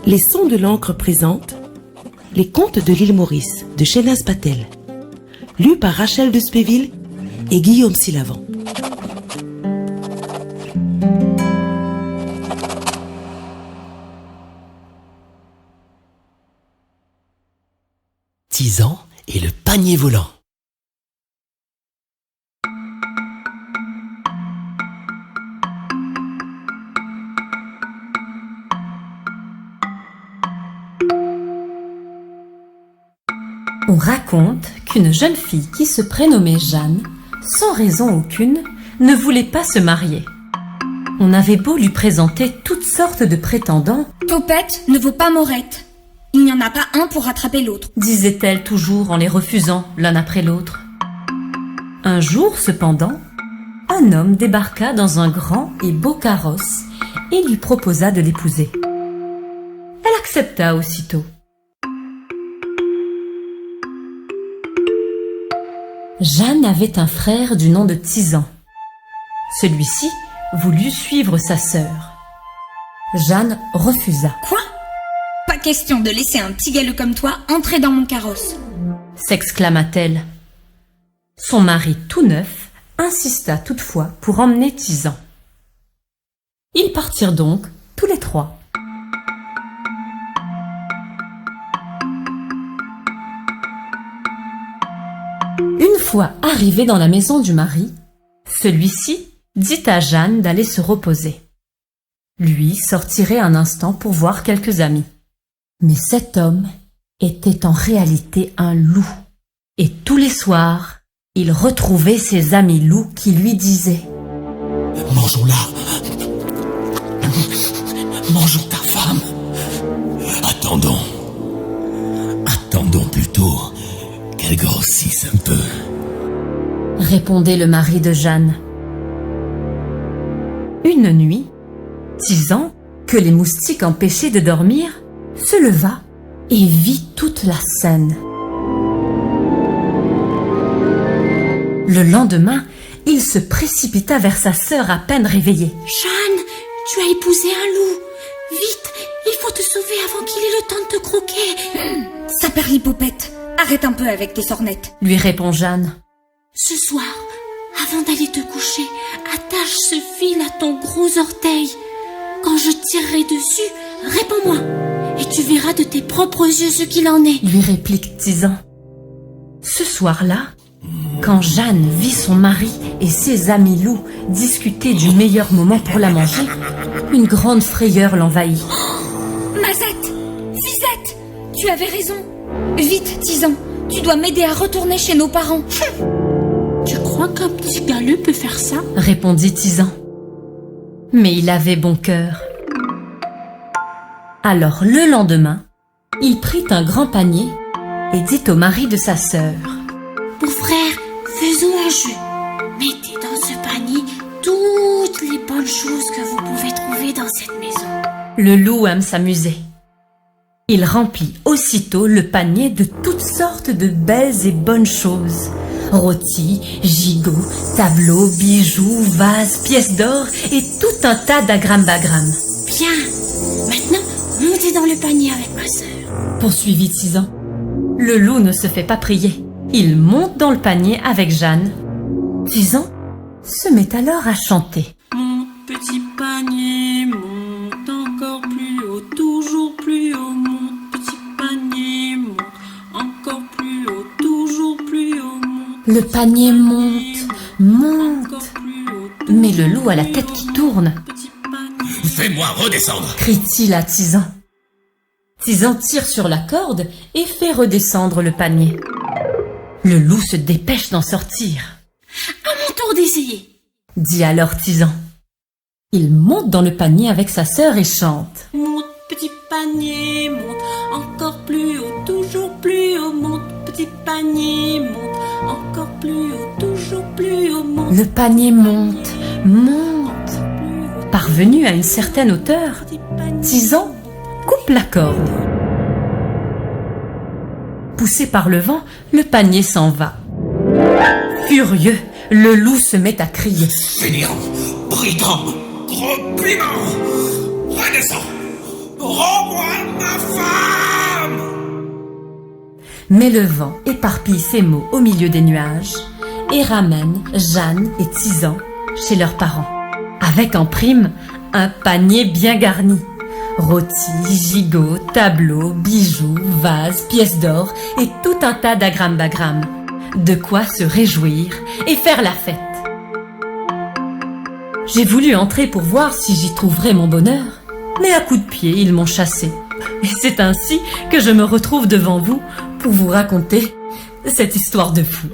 Les Sons de l'encre présentent Les Contes de l'île Maurice de Shehnaz Patel, lu par Rachel de Spéville et Guillaume Silavant. Tizan et le panier volant. On raconte qu'une jeune fille qui se prénommait Jeanne, sans raison aucune, ne voulait pas se marier. On avait beau lui présenter toutes sortes de prétendants, « Popette ne vaut pas Morette. Il n'y en a pas un pour rattraper l'autre. » disait-elle toujours en les refusant l'un après l'autre. Un jour, cependant, un homme débarqua dans un grand et beau carrosse et lui proposa de l'épouser. Elle accepta aussitôt. Jeanne avait un frère du nom de Tizan. Celui-ci voulut suivre sa sœur. Jeanne refusa. « Quoi ? Pas question de laisser un petit galeux comme toi entrer dans mon carrosse. » s'exclama-t-elle. Son mari tout neuf insista toutefois pour emmener Tizan. Ils partirent donc tous les trois. Une fois arrivés dans la maison du mari, celui-ci dit à Jeanne d'aller se reposer. Lui sortirait un instant pour voir quelques amis. Mais cet homme était en réalité un loup. Et tous les soirs, il retrouvait ses amis loups qui lui disaient « Mangeons-la. Mangeons ta femme. Attendons plutôt qu'elle grossisse un peu. » répondait le mari de Jeanne. Une nuit, Tizan, que les moustiques empêchaient de dormir, se leva et vit toute la scène. Le lendemain, il se précipita vers sa sœur à peine réveillée. « Jeanne, tu as épousé un loup. Vite, il faut te sauver avant qu'il ait le temps de te croquer. » Ça perlipopette. Arrête un peu avec tes sornettes. Lui répond Jeanne. Ce soir, avant d'aller te coucher, attache ce fil à ton gros orteil. Quand je tirerai dessus, réponds-moi, et tu verras de tes propres yeux ce qu'il en est. Lui réplique Tizan. Ce soir-là, quand Jeanne vit son mari et ses amis loups discuter du meilleur moment pour la manger, une grande frayeur l'envahit. Mazette, Zizette, tu avais raison. Vite, Tizan, tu dois m'aider à retourner chez nos parents. Tu crois qu'un petit galeux peut faire ça ? Répondit Tizan. Mais il avait bon cœur. Alors le lendemain, il prit un grand panier et dit au mari de sa sœur. « Mon frère, faisons un jeu. Mettez dans ce panier toutes les bonnes choses que vous pouvez trouver dans cette maison. » Le loup aime s'amuser. Il remplit aussitôt le panier de toutes sortes de belles et bonnes choses. Rôtis, gigots, tableaux, bijoux, vases, pièces d'or et tout un tas d'agram-bagram. « Bien, maintenant, montez dans le panier avec ma sœur. » poursuivit Tizan. Le loup ne se fait pas prier. Il monte dans le panier avec Jeanne. Tizan se met alors à chanter. Mon petit panier monte encore plus haut, toujours plus haut. Mon petit panier monte encore plus haut, toujours plus haut. Le panier monte, monte. Mais le loup a la tête qui tourne. « Fais-moi redescendre !» crie-t-il à Tizan. Tizan tire sur la corde et fait redescendre le panier. Le loup se dépêche d'en sortir. « À mon tour d'essayer !» dit alors Tizan. Il monte dans le panier avec sa sœur et chante. « Mon petit panier monte encore plus haut, toujours plus haut. Mon petit panier monte encore plus haut, toujours plus haut. » Le panier monte, monte. Parvenu à une certaine hauteur, Tizan coupe la corde. Poussé par le vent, le panier s'en va. Furieux, le loup se met à crier. « Fainéant, brigand, gros piment, redescends, Rends-moi ma femme! Mais le vent éparpille ces mots au milieu des nuages et ramène Jeanne et Tizan chez leurs parents, avec en prime un panier bien garni. Rôtis, gigots, tableaux, bijoux, vases, pièces d'or et tout un tas d'agram-bagram. De quoi se réjouir et faire la fête. J'ai voulu entrer pour voir si j'y trouverais mon bonheur, mais à coups de pied, ils m'ont chassé. Et c'est ainsi que je me retrouve devant vous pour vous raconter cette histoire de fou.